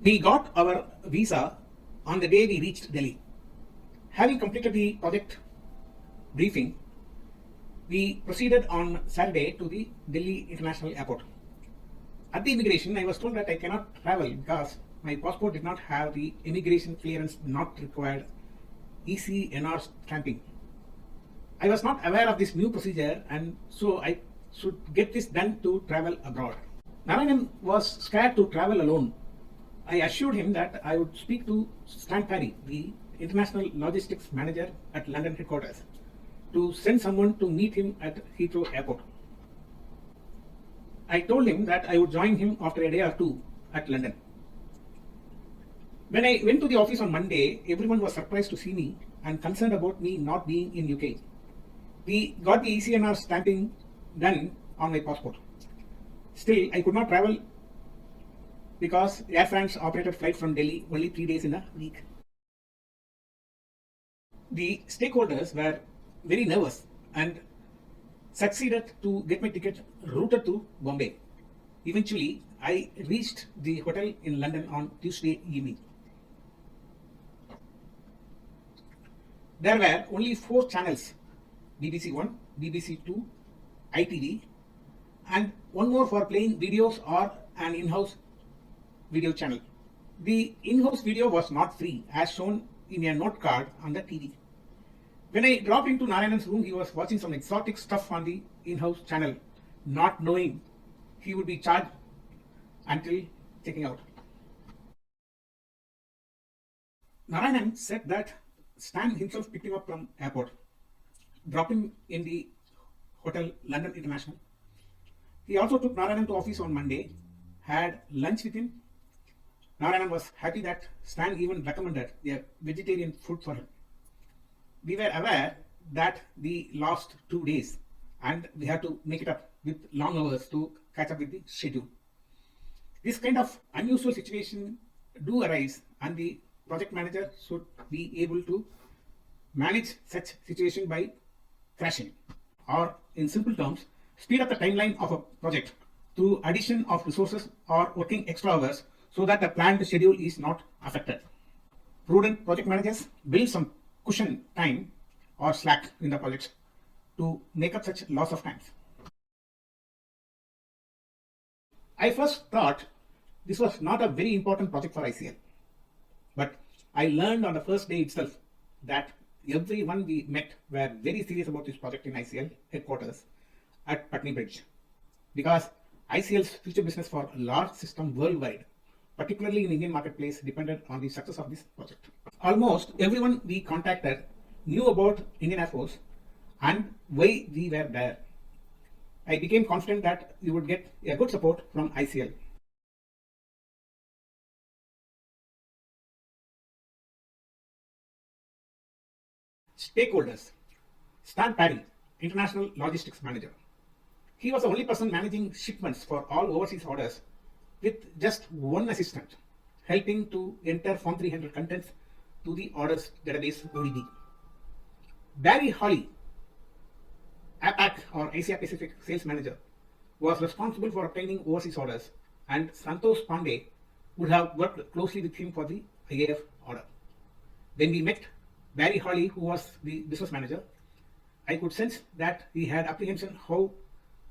We got our visa on the day we reached Delhi. Having completed the project briefing, we proceeded on Saturday to the Delhi International Airport. At the immigration, I was told that I cannot travel because my passport did not have the immigration clearance not required ECNR stamping. I was not aware of this new procedure, and so I should get this done to travel abroad. Narayanan was scared to travel alone. I assured him that I would speak to Stan Parry, the international logistics manager at London headquarters, to send someone to meet him at Heathrow Airport. I told him that I would join him after a day or two at London. When I went to the office on Monday, everyone was surprised to see me and concerned about me not being in UK. We got the ECNR stamping done on my passport. Still, I could not travel because Air France operated flight from Delhi only 3 days in a week. The stakeholders were very nervous and succeeded to get my ticket routed to Bombay. Eventually, I reached the hotel in London on Tuesday evening. There were only 4 channels: BBC One, BBC Two, ITV, and one more for playing videos or an in-house video channel. The in-house video was not free, as shown in a note card on the TV. When I dropped into Narayanan's room, he was watching some exotic stuff on the in-house channel, not knowing he would be charged until checking out. Narayanan said that Stan himself picked him up from airport, dropped him in the hotel London International. He also took Narayanan to office on Monday, had lunch with him. Narayanan was happy that Stan even recommended a vegetarian food for him. We were aware that we lost 2 days and we had to make it up with long hours to catch up with the schedule. This kind of unusual situation do arise, and the project manager should be able to manage such situation by crashing, or in simple terms, speed up the timeline of a project through addition of resources or working extra hours so that the planned schedule is not affected. Prudent project managers build some cushion time or slack in the projects to make up such loss of times. I first thought this was not a very important project for ICL, but I learned on the first day itself that everyone we met were very serious about this project in ICL headquarters at Putney Bridge, because ICL's future business for a large system worldwide, particularly in Indian marketplace, depended on the success of this project. Almost everyone we contacted knew about Indian Air Force and why we were there. I became confident that we would get a good support from ICL. Stakeholders. Stan Parry, International Logistics Manager. He was the only person managing shipments for all overseas orders, with just one assistant helping to enter Form 300 contents to the orders database ODB. Barry Holly, APAC or Asia Pacific Sales Manager, was responsible for obtaining overseas orders, and Santosh Pandey would have worked closely with him for the IAF order. When we met Barry Holly, who was the business manager, I could sense that he had apprehension how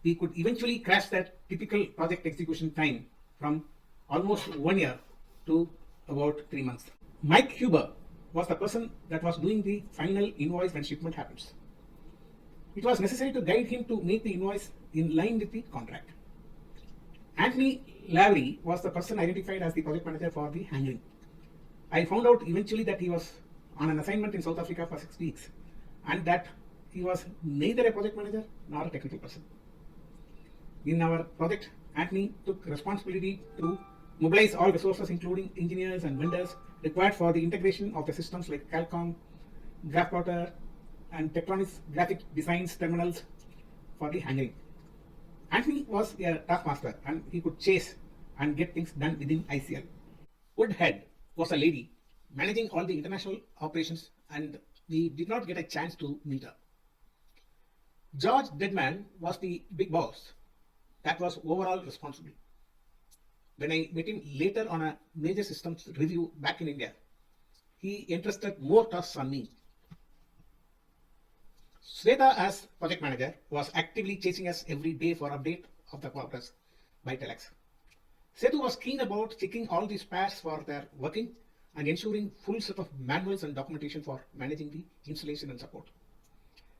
we could eventually crash that typical project execution time from almost 1 year to about 3 months. Mike Huber was the person that was doing the final invoice when shipment happens. It was necessary to guide him to make the invoice in line with the contract. Anthony Lavery was the person identified as the project manager for the handling. I found out eventually that he was on an assignment in South Africa for 6 weeks, and that he was neither a project manager nor a technical person. In our project, Anthony took responsibility to mobilize all resources, including engineers and vendors, required for the integration of the systems like Calcom, Graphplotter, and Tektronix graphic designs terminals for the handling. Anthony was a taskmaster, and he could chase and get things done within ICL. Woodhead was a lady managing all the international operations, and we did not get a chance to meet her. George Deadman was the big boss that was overall responsible. When I met him later on a major systems review back in India, he entrusted more tasks on me. Sweta, as project manager, was actively chasing us every day for update of the progress by Telex. Setu was keen about checking all these pairs for their working and ensuring full set of manuals and documentation for managing the installation and support.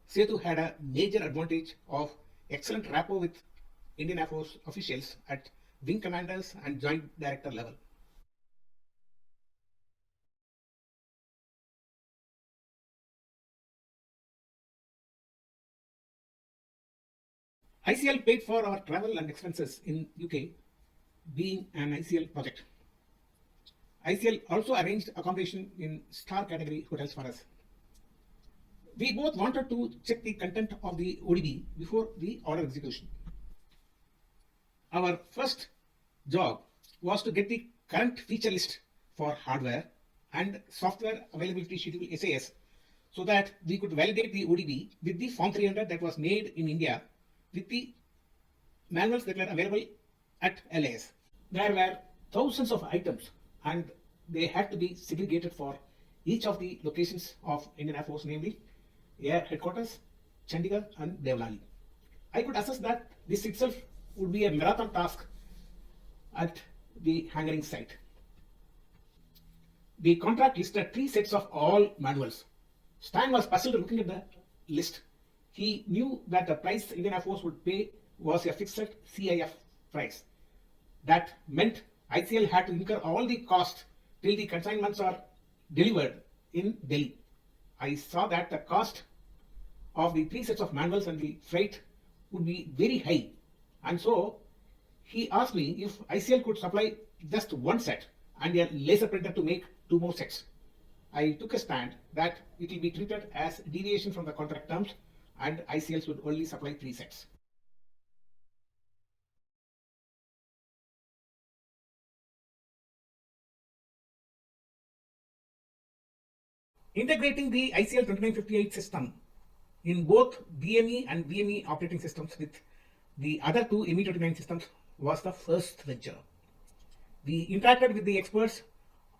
Setu had a major advantage of excellent rapport with Indian Air Force officials at wing commanders and joint director level. ICL paid for our travel and expenses in UK, being an ICL project. ICL also arranged accommodation in star category hotels for us. We both wanted to check the content of the ODB before the order execution. Our first job was to get the current feature list for hardware and software availability schedule SAS, so that we could validate the ODB with the Form 300 that was made in India with the manuals that were available at LAS. There were thousands of items and they had to be segregated for each of the locations of Indian Air Force, namely Air Headquarters, Chandigarh and Devlali. I could assess that this itself would be a marathon task at the hanging site. The contract listed 3 sets of all manuals. Stan was puzzled looking at the list. He knew that the price Indian Air Force would pay was a fixed CIF price. That meant ICL had to incur all the cost till the consignments are delivered in Delhi. I saw that the cost of the 3 sets of manuals and the freight would be very high, and so he asked me if ICL could supply just 1 set and a laser printer to make 2 more sets. I took a stand that it will be treated as deviation from the contract terms and ICL should only supply 3 sets. Integrating the ICL 2958 system in both BME and VME operating systems with the other 2 ME29 systems was the first venture. We interacted with the experts,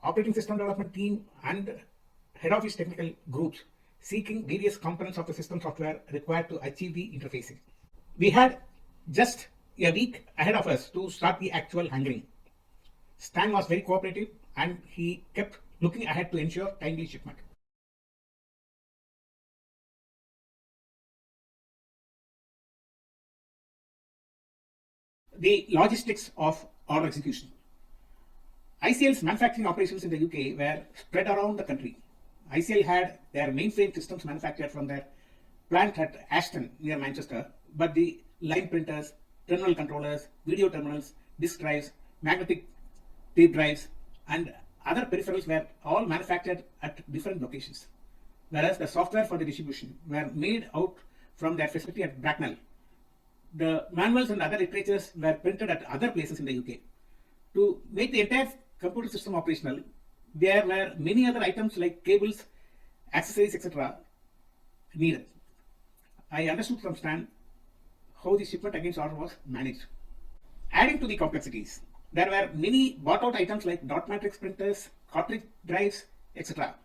operating system development team and head office technical groups seeking various components of the system software required to achieve the interfacing. We had just a week ahead of us to start the actual hanging. Stan was very cooperative and he kept looking ahead to ensure timely shipment. The logistics of order execution. ICL's manufacturing operations in the UK were spread around the country. ICL had their mainframe systems manufactured from their plant at Ashton near Manchester, but the line printers, terminal controllers, video terminals, disk drives, magnetic tape drives, and other peripherals were all manufactured at different locations. Whereas the software for the distribution were made out from their facility at Bracknell. The manuals and other literatures were printed at other places in the UK. To make the entire computer system operational, there were many other items like cables, accessories, etc. needed. I understood from Stan how the shipment against order was managed. Adding to the complexities, there were many bought out items like dot matrix printers, cartridge drives, etc.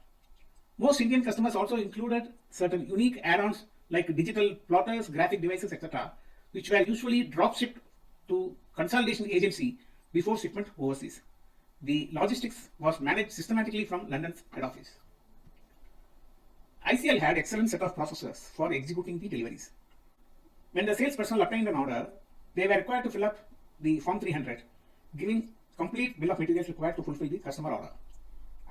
Most Indian customers also included certain unique add-ons like digital plotters, graphic devices, etc., which were usually drop shipped to consolidation agency before shipment overseas. The logistics was managed systematically from London's head office. ICL had excellent set of processes for executing the deliveries. When the sales personnel obtained an order, they were required to fill up the Form 300, giving complete bill of materials required to fulfill the customer order.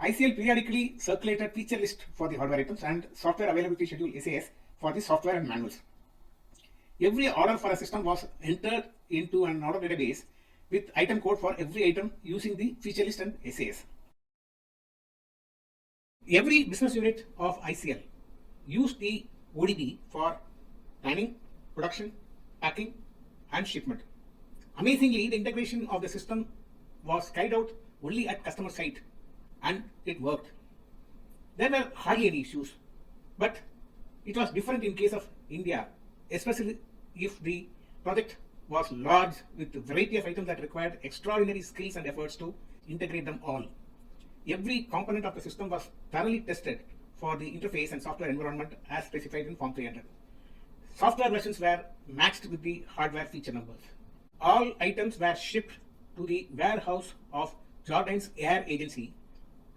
ICL periodically circulated feature list for the hardware items and software availability schedule SAS for the software and manuals. Every order for a system was entered into an order database with item code for every item using the feature list and SAS. Every business unit of ICL used the ODB for planning, production, packing, and shipment. Amazingly, the integration of the system was carried out only at customer site and it worked. There were hardly any issues, but it was different in case of India, especially if the project was large with a variety of items that required extraordinary skills and efforts to integrate them all. Every component of the system was thoroughly tested for the interface and software environment as specified in Form 300. Software versions were matched with the hardware feature numbers. All items were shipped to the warehouse of Jordan's Air Agency,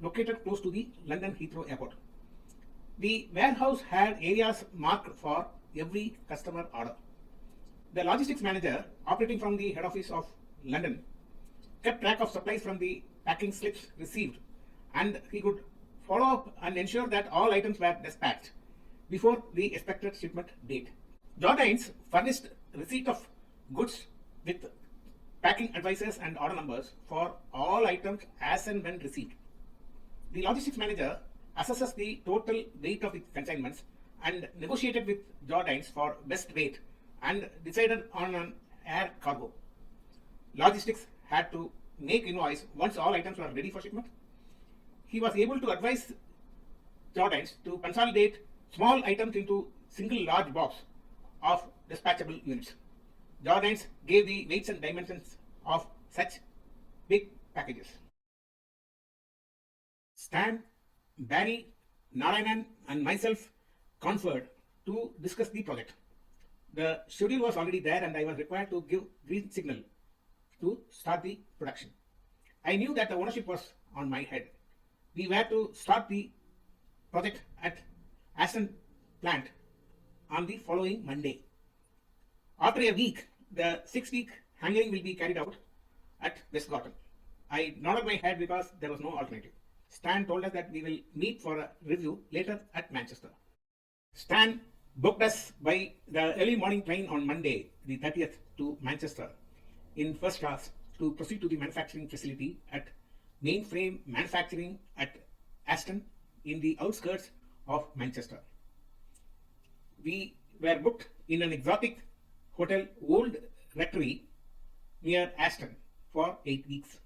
located close to the London Heathrow Airport. The warehouse had areas marked for every customer order. The logistics manager, operating from the head office of London, kept track of supplies from the packing slips received, and he could follow up and ensure that all items were dispatched before the expected shipment date. Jordanes furnished receipt of goods with packing advices and order numbers for all items as and when received. The logistics manager assesses the total weight of the consignments and negotiated with Jordanes for best rate and decided on an air cargo. Logistics had to make invoice once all items were ready for shipment. He was able to advise Jordanes to consolidate small items into single large box of dispatchable units. Jordanes gave the weights and dimensions of such big packages. Stan, Barry, Narayanan and myself conferred to discuss the project. The schedule was already there and I was required to give green signal to start the production. I knew that the ownership was on my head. We were to start the project at Aston plant on the following Monday. After a week, the 6-week handling will be carried out at Westgorton. I nodded my head because there was no alternative. Stan told us that we will meet for a review later at Manchester. Stan booked us by the early morning train on Monday, the 30th, to Manchester in first class to proceed to the manufacturing facility at Mainframe Manufacturing at Aston in the outskirts of Manchester. We were booked in an exotic hotel, Old Rectory, near Aston for 8 weeks.